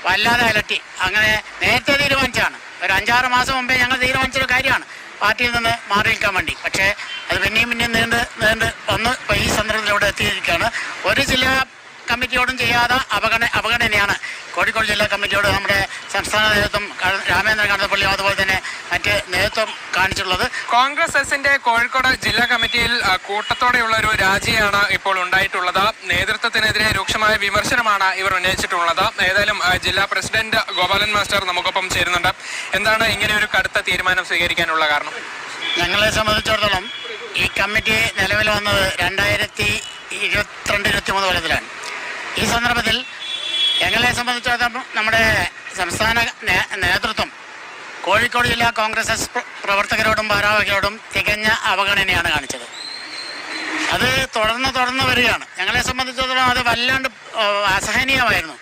വല്ലാതെ അലട്ടി. അങ്ങനെ നേരത്തെ തീരുമാനിച്ചാണ്, ഒരു 5-6 മാസം മുമ്പേ ഞങ്ങൾ തീരുമാനിച്ചൊരു കാര്യമാണ് പാർട്ടിയിൽ നിന്ന് മാറി നിൽക്കാൻ വേണ്ടി. പക്ഷേ അത് പിന്നെയും നീണ്ട് വന്ന് ഈ സന്ദർഭത്തിലൂടെ എത്തിയിരിക്കുകയാണ്. ഒരു ജില്ലാ കമ്മിറ്റിയോടും ചെയ്യാതെ അവഗണനയാണ് കോഴിക്കോട് ജില്ലാ കമ്മിറ്റിയോട് നമ്മുടെ സംസ്ഥാന നേതൃത്വം രാമേന്ദ്രൻ കടന്നപ്പള്ളിയും അതുപോലെ തന്നെ മറ്റ് നേതൃത്വം കാണിച്ചിട്ടുള്ളത്. കോൺഗ്രസ് എസിന്റെ കോഴിക്കോട് ജില്ലാ കമ്മിറ്റിയിൽ കൂട്ടത്തോടെയുള്ള ഒരു രാജിയാണ് ഇപ്പോൾ ഉണ്ടായിട്ടുള്ളത്. നേതൃത്വത്തിനെതിരെ രൂക്ഷമായ വിമർശനമാണ് ഇവർ ഉന്നയിച്ചിട്ടുള്ളത്. ഏതായാലും ജില്ലാ പ്രസിഡന്റ് ഗോപാലൻ മാസ്റ്റർ നമുക്കൊപ്പം ചേരുന്നുണ്ട്. എന്താണ് ഇങ്ങനെ ഒരു കടുത്ത തീരുമാനം സ്വീകരിക്കാനുള്ള കാരണം? ഞങ്ങളെ സംബന്ധിച്ചിടത്തോളം ഈ കമ്മിറ്റി നിലവിൽ വന്നത് 2022-23 കൊല്ലത്തിലാണ്. ഈ സന്ദർഭത്തിൽ ഞങ്ങളെ സംബന്ധിച്ചിടത്തോളം നമ്മുടെ സംസ്ഥാന നേതൃത്വം കോഴിക്കോട് ജില്ലാ കോൺഗ്രസ് എസ് പ്രവർത്തകരോടും ഭാരവാഹികളോടും തികഞ്ഞ അവഗണനയാണ് കാണിച്ചത്. അത് തുടർന്ന് വരികയാണ്. ഞങ്ങളെ സംബന്ധിച്ചിടത്തോളം അത് വല്ലാണ്ട് അസഹനീയമായിരുന്നു.